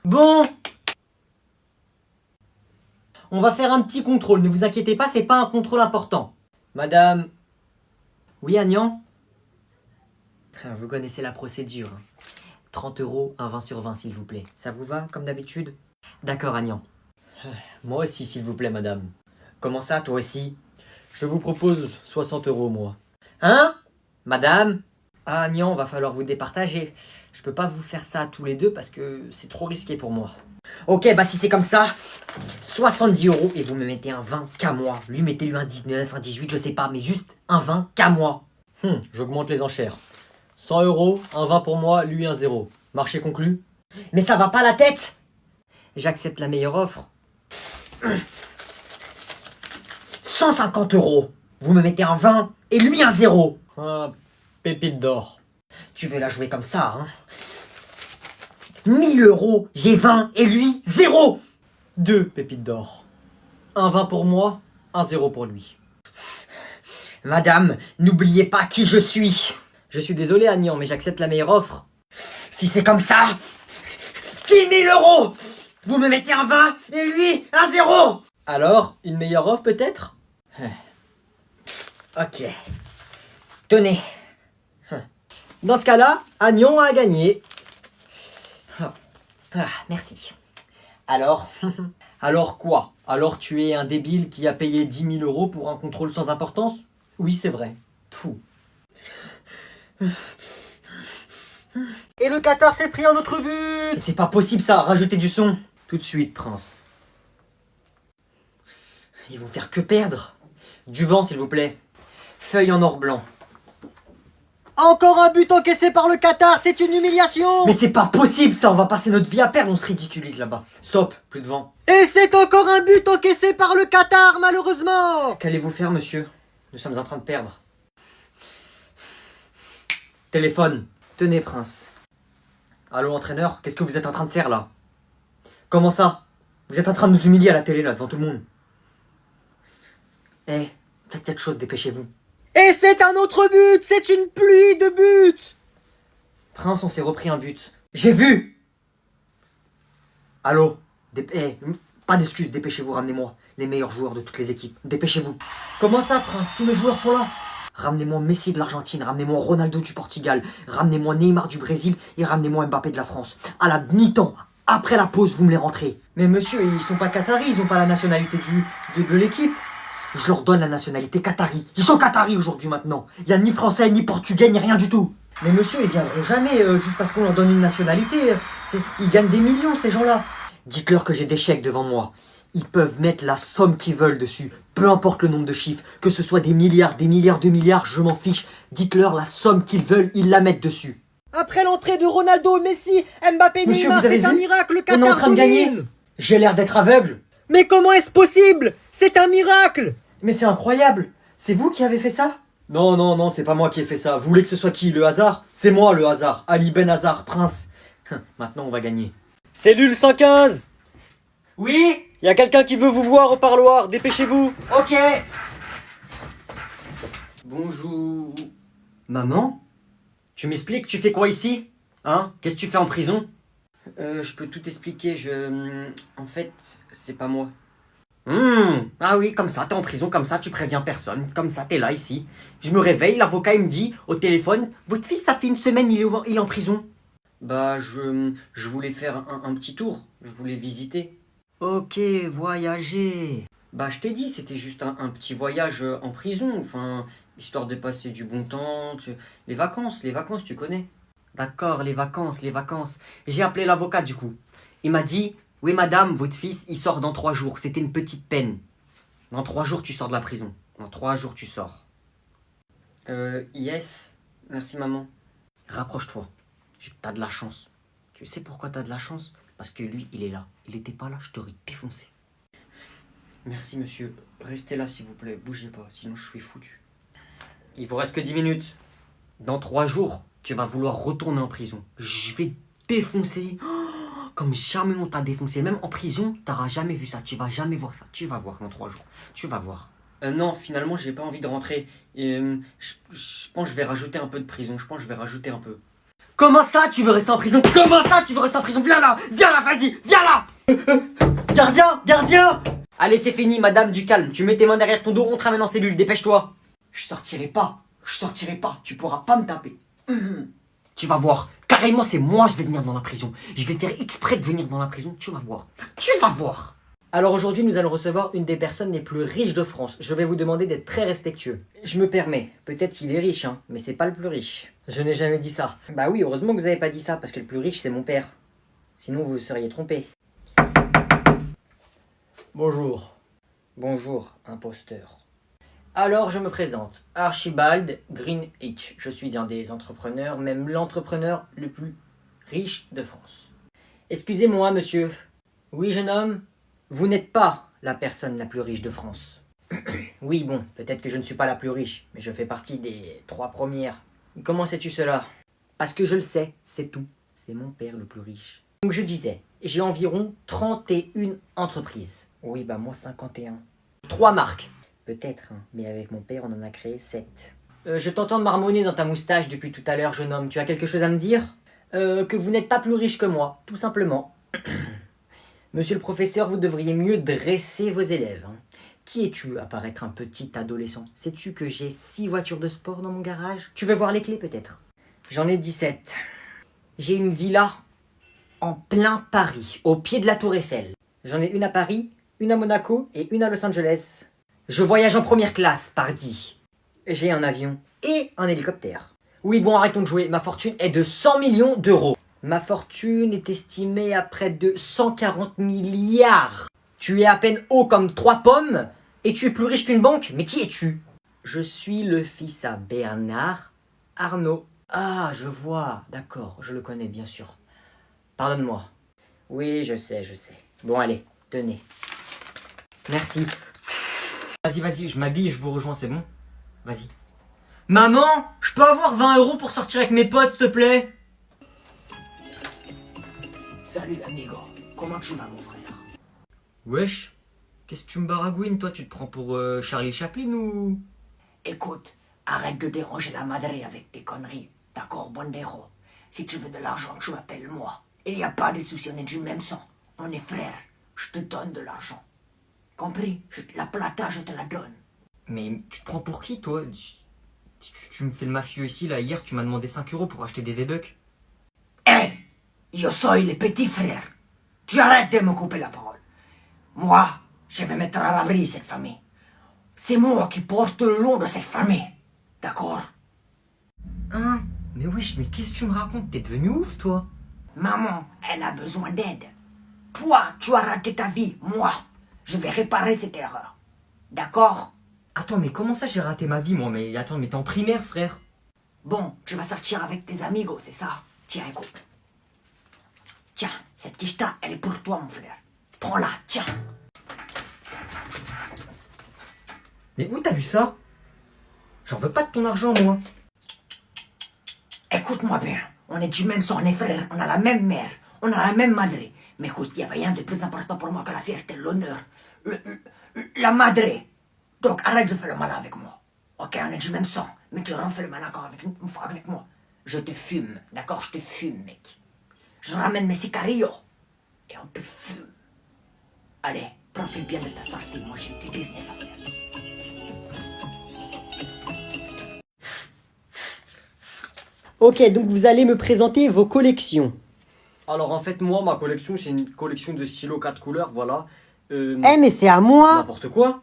Bon, on va faire un petit contrôle. Ne vous inquiétez pas, c'est pas un contrôle important. Madame... Oui, Agnan? Vous connaissez la procédure. 30 €, un 20 sur 20, s'il vous plaît. Ça vous va, comme d'habitude? D'accord, Agnan. Moi aussi, s'il vous plaît, madame. Comment ça, toi aussi? Je vous propose 60 €, moi. Hein? Madame? Ah, Agnan, va falloir vous départager. Je peux pas vous faire ça tous les deux parce que c'est trop risqué pour moi. Ok, bah si c'est comme ça, 70 € et vous me mettez un 20 qu'à moi. Lui, mettez-lui un 19, un 18, je sais pas, mais juste un 20 qu'à moi. J'augmente les enchères. 100 €, un 20 pour moi, lui un 0. Marché conclu? Mais ça va pas la tête! J'accepte la meilleure offre. 150 €. Vous me mettez un 20 et lui un 0. Ah, pépite d'or. Tu veux la jouer comme ça, hein? 1000 €, j'ai 20 et lui 0. 2 pépites d'or. Un 20 pour moi, un 0 pour lui. Madame, n'oubliez pas qui je suis. Je suis désolé, Agnan, mais j'accepte la meilleure offre. Si c'est comme ça, 10 000 €. Vous me mettez un 20 et lui un 0. Alors, une meilleure offre peut-être? Ok. Tenez. Dans ce cas-là, Agnan a gagné. Merci. Alors? Alors quoi? Alors tu es un débile qui a payé 10 000 € pour un contrôle sans importance? Oui, c'est vrai. Fou. Et le Qatar s'est pris un autre but! C'est pas possible ça, rajoutez du son. Tout de suite, Prince. Ils vont faire que perdre. Du vent, s'il vous plaît. Feuille en or blanc. Encore un but encaissé par le Qatar, c'est une humiliation! Mais c'est pas possible ça, on va passer notre vie à perdre, on se ridiculise là-bas. Stop, plus de vent. Et c'est encore un but encaissé par le Qatar, malheureusement! Qu'allez-vous faire, monsieur? Nous sommes en train de perdre. Téléphone. Tenez, Prince. Allô, entraîneur, qu'est-ce que vous êtes en train de faire là? Comment ça? Vous êtes en train de nous humilier à la télé là, devant tout le monde. Eh, faites quelque chose, dépêchez-vous. Et c'est un autre but! C'est une pluie de buts! Prince, on s'est repris un but. J'ai vu! Allô? Pas d'excuses, dépêchez-vous, ramenez-moi les meilleurs joueurs de toutes les équipes. Dépêchez-vous. Comment ça, Prince? Tous les joueurs sont là. Ramenez-moi Messi de l'Argentine, ramenez-moi Ronaldo du Portugal, ramenez-moi Neymar du Brésil et ramenez-moi Mbappé de la France. À la mi-temps, après la pause, vous me les rentrez. Mais monsieur, ils sont pas qataris, ils ont pas la nationalité de l'équipe. Je leur donne la nationalité qatari. Ils sont qataris aujourd'hui maintenant. Il n'y a ni français, ni portugais, ni rien du tout. Mais monsieur, ils viendront jamais juste parce qu'on leur donne une nationalité. Ils gagnent des millions, ces gens-là. Dites-leur que j'ai des chèques devant moi. Ils peuvent mettre la somme qu'ils veulent dessus. Peu importe le nombre de chiffres. Que ce soit des milliards de milliards, je m'en fiche. Dites-leur la somme qu'ils veulent, ils la mettent dessus. Après l'entrée de Ronaldo, Messi, Mbappé, Neymar, c'est un miracle, le Qatar domine. On est en train de gagner. J'ai l'air d'être aveugle. Mais comment est-ce possible? C'est un miracle! Mais c'est incroyable! C'est vous qui avez fait ça? Non, non, non, c'est pas moi qui ai fait ça. Vous voulez que ce soit qui? Le hasard? C'est moi le hasard. Ali Ben Hazard, Prince. Maintenant on va gagner. Cellule 115! Oui? Il y a quelqu'un qui veut vous voir au parloir, dépêchez-vous! Ok! Bonjour. Maman? Tu m'expliques, tu fais quoi ici? Hein? Qu'est-ce que tu fais en prison? Je peux tout expliquer, en fait, c'est pas moi. Ah oui, comme ça, t'es en prison, comme ça, tu préviens personne, comme ça, t'es là, ici. Je me réveille, l'avocat, il me dit, au téléphone, votre fils, ça fait une semaine, il est en prison. Bah, je voulais faire un petit tour, je voulais visiter. Ok, voyager. Bah, je t'ai dit, c'était juste un petit voyage en prison, enfin, histoire de passer du bon temps, les vacances, tu connais. D'accord, les vacances. J'ai appelé l'avocat du coup. Il m'a dit, oui madame, votre fils, il sort dans 3 jours. C'était une petite peine. Dans 3 jours, tu sors de la prison. Dans 3 jours, tu sors. Yes. Merci maman. Rapproche-toi. T'as de la chance. Tu sais pourquoi t'as de la chance? Parce que lui, il est là. Il était pas là, je t'aurais défoncé. Merci monsieur. Restez là s'il vous plaît. Bougez pas, sinon je suis foutu. Il vous reste que 10 minutes. Dans 3 jours, tu vas vouloir retourner en prison. Je vais défoncer. Comme jamais on t'a défoncé. Même en prison, t'auras jamais vu ça. Tu vas jamais voir ça. Tu vas voir dans 3 jours. Tu vas voir. Non, finalement, j'ai pas envie de rentrer. Je pense que je vais rajouter un peu de prison. Je pense que je vais rajouter un peu. Comment ça, tu veux rester en prison? Comment ça, tu veux rester en prison? Viens là, vas-y, viens là. Gardien. Allez, c'est fini, madame, du calme. Tu mets tes mains derrière ton dos, on te ramène en cellule, dépêche-toi. Je sortirai pas, tu pourras pas me taper. Tu vas voir, carrément c'est moi je vais venir dans la prison. Je vais faire exprès de venir dans la prison, tu vas voir. Alors aujourd'hui nous allons recevoir une des personnes les plus riches de France. Je vais vous demander d'être très respectueux. Je me permets, peut-être qu'il est riche, hein, mais c'est pas le plus riche. Je n'ai jamais dit ça. Bah oui, heureusement que vous avez pas dit ça, parce que le plus riche c'est mon père. Sinon vous vous seriez trompé. Bonjour. Bonjour, imposteur. Alors, je me présente, Archibald Greenwich. Je suis un des entrepreneurs, même l'entrepreneur le plus riche de France. Excusez-moi, monsieur. Oui, jeune homme, vous n'êtes pas la personne la plus riche de France. Oui, bon, peut-être que je ne suis pas la plus riche, mais je fais partie des 3 premières. Comment sais-tu cela? Parce que je le sais, c'est tout. C'est mon père le plus riche. Donc je disais, j'ai environ 31 entreprises. Oui, bah moi 51. 3 marques. Peut-être, hein, mais avec mon père, on en a créé 7. Je t'entends marmonner dans ta moustache depuis tout à l'heure, jeune homme. Tu as quelque chose à me dire? Que vous n'êtes pas plus riche que moi, tout simplement. Monsieur le professeur, vous devriez mieux dresser vos élèves. Hein. Qui es-tu à paraître un petit adolescent? Sais-tu que j'ai 6 voitures de sport dans mon garage? Tu veux voir les clés peut-être? J'en ai 17. J'ai une villa en plein Paris, au pied de la Tour Eiffel. J'en ai une à Paris, une à Monaco et une à Los Angeles. Je voyage en première classe, pardi. J'ai un avion et un hélicoptère. Oui, bon, arrêtons de jouer. Ma fortune est de 100 millions d'euros. Ma fortune est estimée à près de 140 milliards. Tu es à peine haut comme 3 pommes et tu es plus riche qu'une banque. Mais qui es-tu? Je suis le fils à Bernard Arnault. Ah, je vois. D'accord, je le connais, bien sûr. Pardonne-moi. Oui, je sais. Bon, allez, tenez. Merci. Vas-y, je m'habille et je vous rejoins, c'est bon? Vas-y. Maman, je peux avoir 20 € pour sortir avec mes potes, s'il te plaît? Salut amigo, comment tu vas mon frère? Wesh, qu'est-ce que tu me baragouines, toi? Tu te prends pour Charlie Chaplin ou... Écoute, arrête de déranger la madre avec tes conneries, d'accord, Bondero? Si tu veux de l'argent, tu m'appelles moi. Il n'y a pas de souci, on est du même sang. On est frères, je te donne de l'argent. Compris? La plata, je te la donne. Mais tu te prends pour qui, toi? Tu me fais le mafieux ici, là. Hier, tu m'as demandé 5 € pour acheter des V-Bucks. Hé, yo soy le petit frère. Tu arrêtes de me couper la parole. Moi, je vais mettre à l'abri cette famille. C'est moi qui porte le nom de cette famille. D'accord? Hein? Mais wesh, mais qu'est-ce que tu me racontes? T'es devenu ouf, toi? Maman, elle a besoin d'aide. Toi, tu as raté ta vie. Moi, je vais réparer cette erreur. D'accord? Attends, mais comment ça j'ai raté ma vie, moi? Mais attends, mais t'es en primaire, frère. Bon, tu vas sortir avec tes amigos, c'est ça? Tiens, écoute. Tiens, cette quicheta, elle est pour toi, mon frère. Prends-la, tiens. Mais où t'as vu ça? J'en veux pas de ton argent, moi. Écoute-moi bien. On est du même sang, on est frères. On a la même mère. On a la même madre. Mais écoute, il n'y a rien de plus important pour moi que la fierté, l'honneur. La madre. Donc arrête de faire le malin avec moi. Ok, on est du même sang. Mais tu refais le malin encore avec moi. Je te fume, d'accord? Je te fume, mec. Je ramène mes sicarillos. Et on te fume. Allez, profite bien de ta sortie. Moi, j'ai du business à faire. Ok, donc vous allez me présenter vos collections. Alors en fait, moi, ma collection, c'est une collection de stylos 4 couleurs, voilà. mais c'est à moi! N'importe quoi.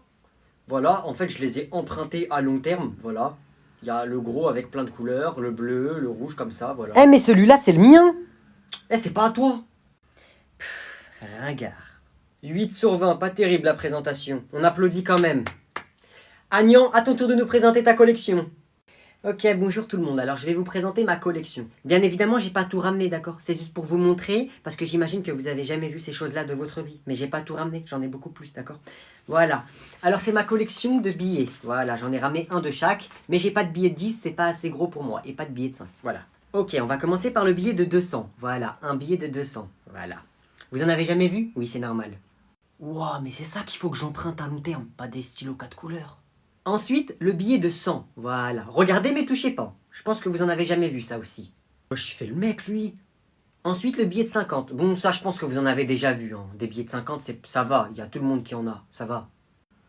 Voilà, en fait, je les ai empruntés à long terme, voilà. Il y a le gros avec plein de couleurs, le bleu, le rouge, comme ça, voilà. mais celui-là, c'est le mien! C'est pas à toi. Ringard. 8 sur 20, pas terrible la présentation. On applaudit quand même. Agnan, à ton tour de nous présenter ta collection. Ok, bonjour tout le monde. Alors, je vais vous présenter ma collection. Bien évidemment, j'ai pas tout ramené, d'accord? C'est juste pour vous montrer, parce que j'imagine que vous avez jamais vu ces choses-là de votre vie. Mais j'ai pas tout ramené, j'en ai beaucoup plus, d'accord? Voilà. Alors, c'est ma collection de billets. Voilà, j'en ai ramené un de chaque, mais j'ai pas de billet de 10, c'est pas assez gros pour moi. Et pas de billet de 5, voilà. Ok, on va commencer par le billet de 200. Voilà, un billet de 200. Voilà. Vous en avez jamais vu? Oui, c'est normal. Wow, mais c'est ça qu'il faut que j'emprunte à long terme, pas des stylos 4 couleurs. Ensuite, le billet de 100. Voilà. Regardez mais touchez pas. Je pense que vous en avez jamais vu ça aussi. Wesh, il fait le mec, lui. Ensuite, le billet de 50. Bon, ça, je pense que vous en avez déjà vu. Hein. Des billets de 50, ça va. Il y a tout le monde qui en a. Ça va.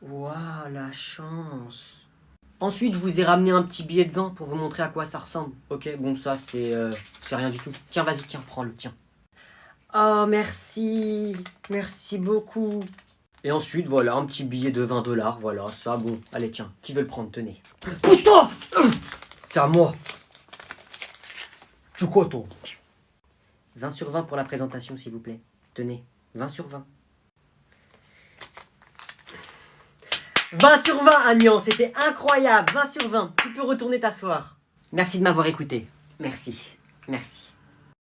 Waouh, la chance. Ensuite, je vous ai ramené un petit billet de 20 pour vous montrer à quoi ça ressemble. Ok, bon, ça, c'est rien du tout. Tiens, vas-y, tiens, prends-le, tiens. Oh, merci. Merci beaucoup. Et ensuite, voilà, un petit billet de 20 $. Voilà, ça, bon. Allez, tiens, qui veut le prendre? Tenez. Pousse-toi! C'est à moi. Tu quoi, toi? 20 sur 20 pour la présentation, s'il vous plaît. Tenez, 20 sur 20. 20 sur 20, Agnan, c'était incroyable. 20 sur 20. Tu peux retourner t'asseoir. Merci de m'avoir écouté. Merci. Merci.